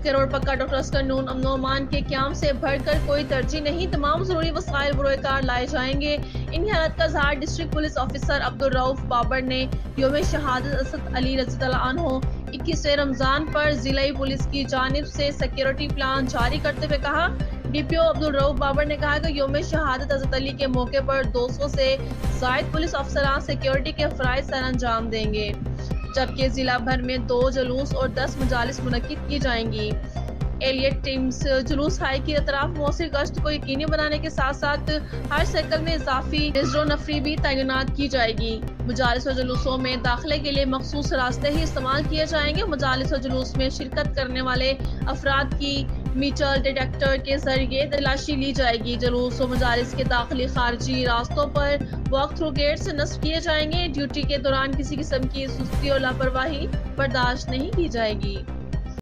करोड़ पक्का doctor Oscar नून अमन के क्याम से बढ़कर कोई तरजीह नहीं, तमाम जरूरी वसाइल बरोकार लाए जाएंगे। इन हालत का इजहार district police officer Abdul Rauf Babar ने यौम शहादत असद अली रज़ियल्लाहु अन्हु 21वें रमजान पर जिला पुलिस की जानिब से सिक्योरिटी प्लान जारी करते हुए कहा। डीपीओ अब्दुल रऊफ बाबर ने कहा कि यौम शहादत असद अली के मौके पर 200 से ज़ायद पुलिस अफसरान सिक्योरिटी के फराइज़ सर अंजाम देंगे, जबकि जिला भर में 2 जुलूस और 10 मजालिस मुनक्किद की जाएंगी। एलियट टीम्स जुलूस हाई की अतराफ मौसर गश्त को यकीनी बनाने के साथ साथ हर सर्कल में इजाफी नजर नफरी भी तैनात की जाएगी। मजालिस और जुलूसों में दाखिले के लिए मखसूस रास्ते ही इस्तेमाल किए जाएंगे। मजालिस और जुलूस में शिरकत करने वाले अफराद की मीटल डिटेक्टर के जरिए तलाशी ली जाएगी। जुलूस और मजालिस के दाखिली खारजी रास्तों पर वॉक थ्रू गेट से नस्ब किए जाएंगे। ड्यूटी के दौरान किसी किस्म की सुस्ती और लापरवाही बर्दाश्त नहीं की जाएगी।